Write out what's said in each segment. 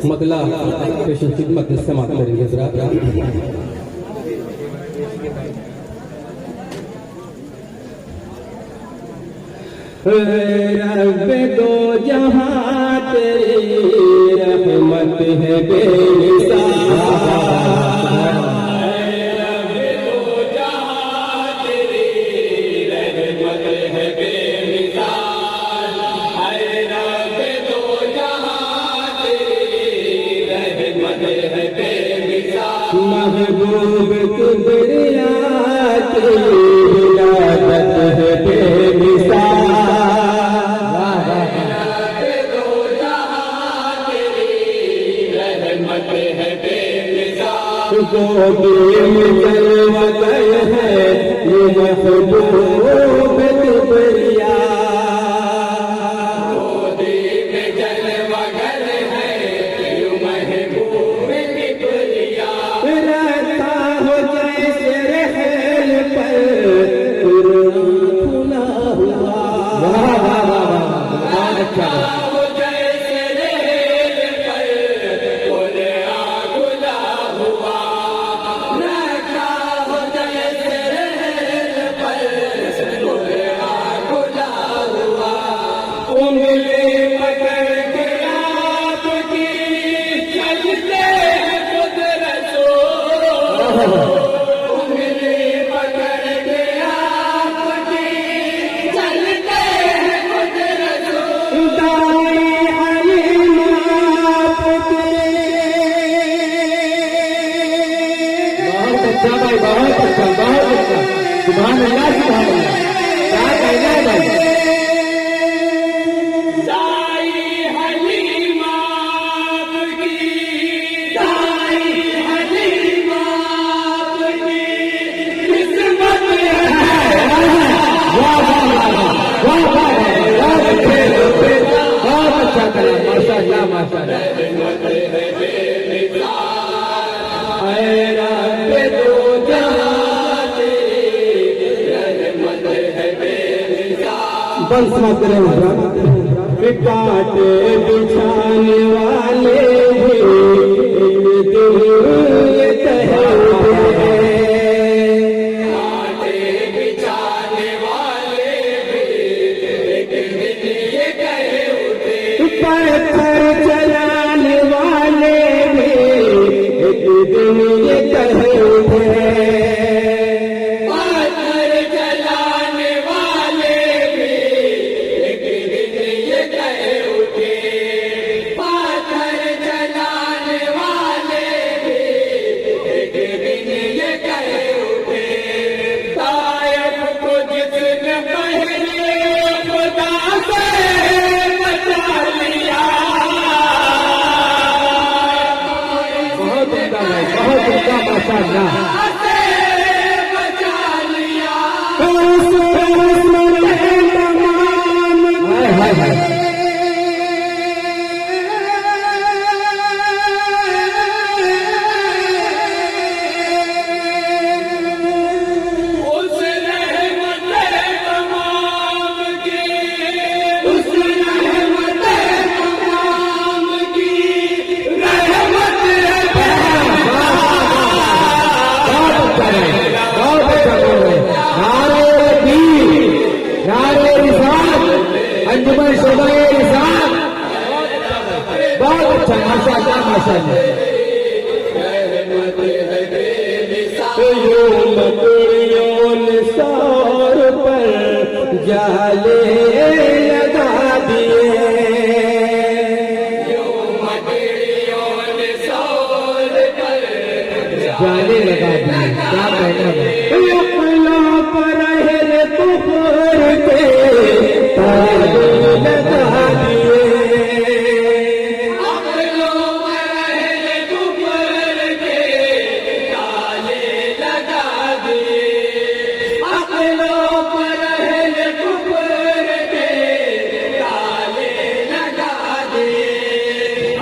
मगला patient खिदमत में समाप्त करेंगे जरा। रब दो जहां तेरी रहमत है बेमिसाल, रब दो जहां तेरी रहमत है बेमिसाल, रब दो जहां तेरी रहमत है बेमिसाल। महबूब किबरिया की विलादत है बेमिसाल, गोदी में जलवा गए हैं ये महबूब किबरिया, गोदी में जलवा गए हैं ये महबूब किबरिया। रहता हो जैसे रहल पर खुला हुआ, सुभान अल्लाह सुभान अल्लाह। क्या कहना है भाई? दाई हलीमा की, दाई हलीमा की किस्मत है। वाह वाह वाह वाह वाह, बहुत अच्छा करा, माशाअल्लाह माशाअल्लाह। बंद समाप्त करें। कांटे बिछाने वाले भी एक दिन ये कहेंगे, कांटे बिछाने वाले भी एक दिन ये कहेंगे, पत्थर चलाने वाले भी एक दिन ये कहेंगे, सौर पर जाले लगा दिए, जाले लगा दिए। क्या कहना है? पर कुफर के ताले लगा दिए,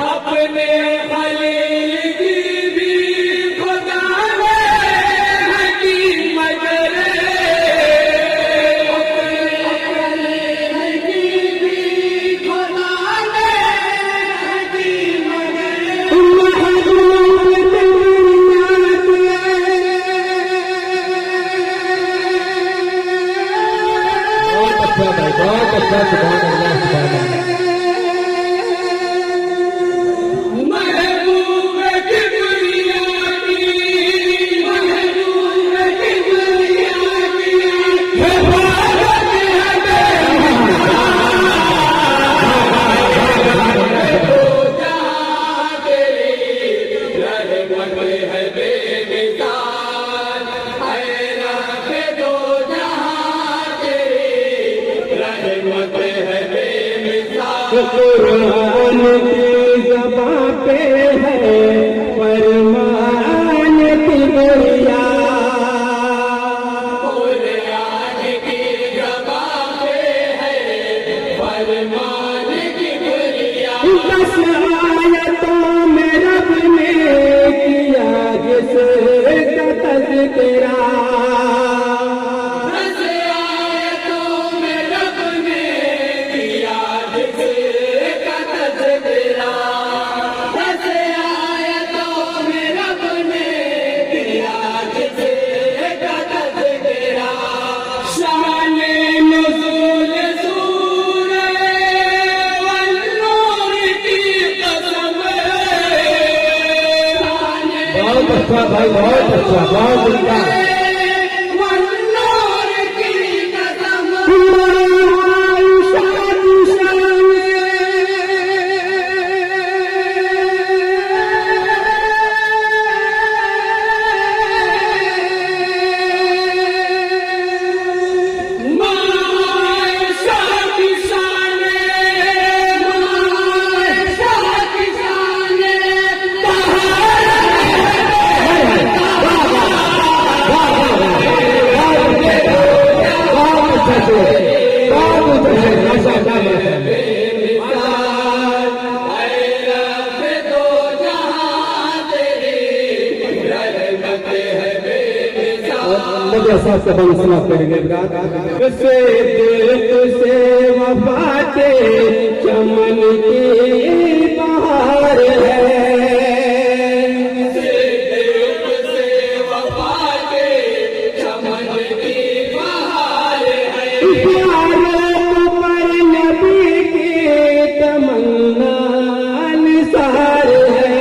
अपने खलील की भी खुदा ने अच्छा भाई, बहुत अच्छा, सुभान अल्लाह, सुभान अल्लाह। कुरान की ज़बां पे है फरमान की बुनिया, कुरान की ज़बां पे है फरमान की बुनिया। 10 आयतों में रब ने किया जिसका तज़किरा, अच्छा भाई, बहुत अच्छा, बहुत उल्टा। साहब से हम इस्लाम करेंगे। से वफाते चमन की बहार है, से वफाते चमन की बहार है। प्यारों पर नबी की तमन्ना निसार है,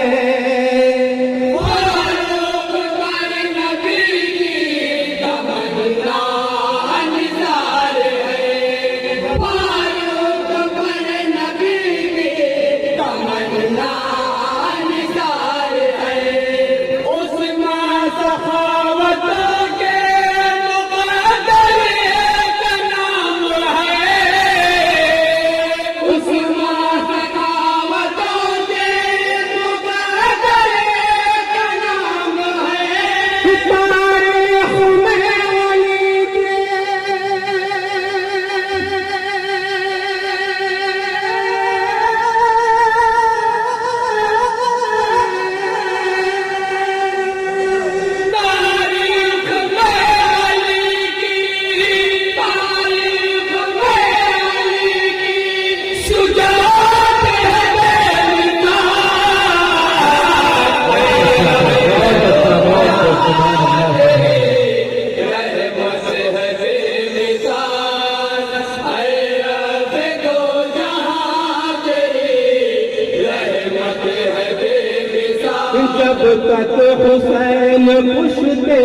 जब तक हुसैन पुश्ते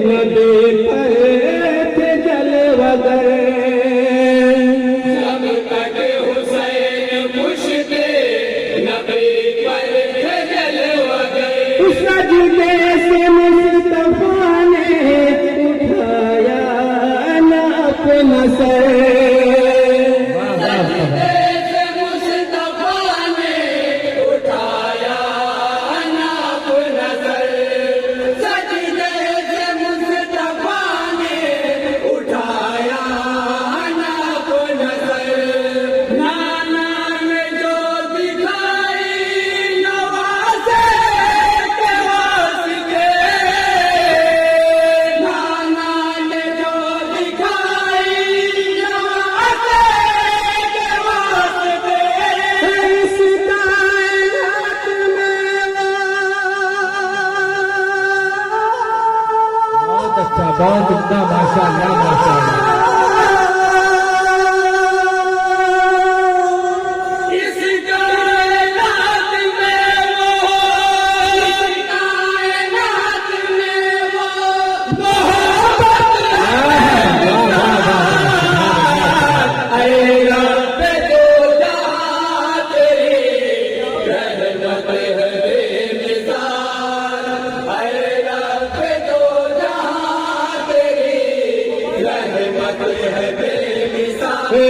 नदी पर थे जलवगर, जब तक हुसैन पुश्ते नदी पर थे जलवगर। सजदे से मुस्तफा ने उठाया न अपना सर, बहुत उम्दा, माशाअल्लाह, माशाअल्लाह।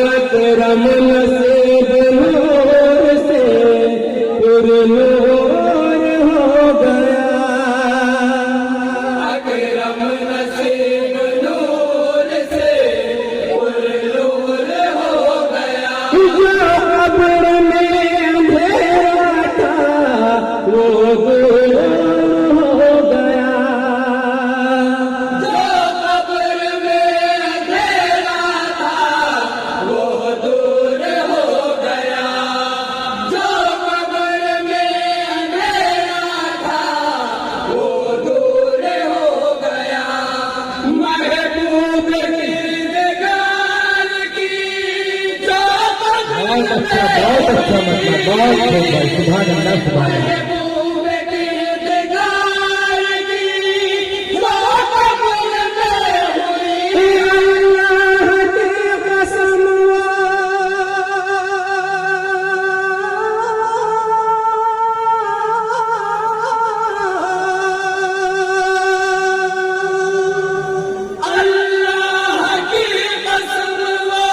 अकरम नसीब नूर से पुरनूर हो गया। अकरम नसीब नूर से पुरनूर हो गया। जो कब्र में अंधेरा था वो दूर हो गया। जो कब्र में अंधेरा था वो दूर हो गया। जो कब्र में अंधेरा था वो दूर हो गया। महबूब किरदार की जो बहुत अच्छा मतलब बहुत खूब भाई, सुभान अल्लाह सुभान अल्लाह। महबूब किरदार की जो कब्र में हुई। अल्लाह की कसम अल्लाह की कसम वो,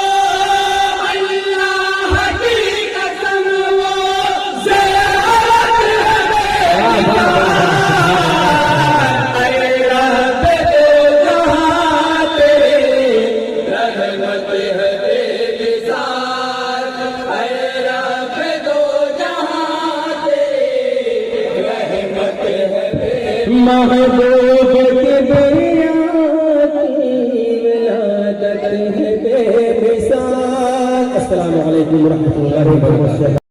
अल्लाह की कसम वो ज़ियारत है रब दो जहां तेरे रहमत है बेमिसाल। रब दो जहां तेरे रहमत है महबूब की दुनिया की विलादत है बेमिसाल। अस्सलामु अलैकुम व रहमतुल्लाहि व बरकातहू।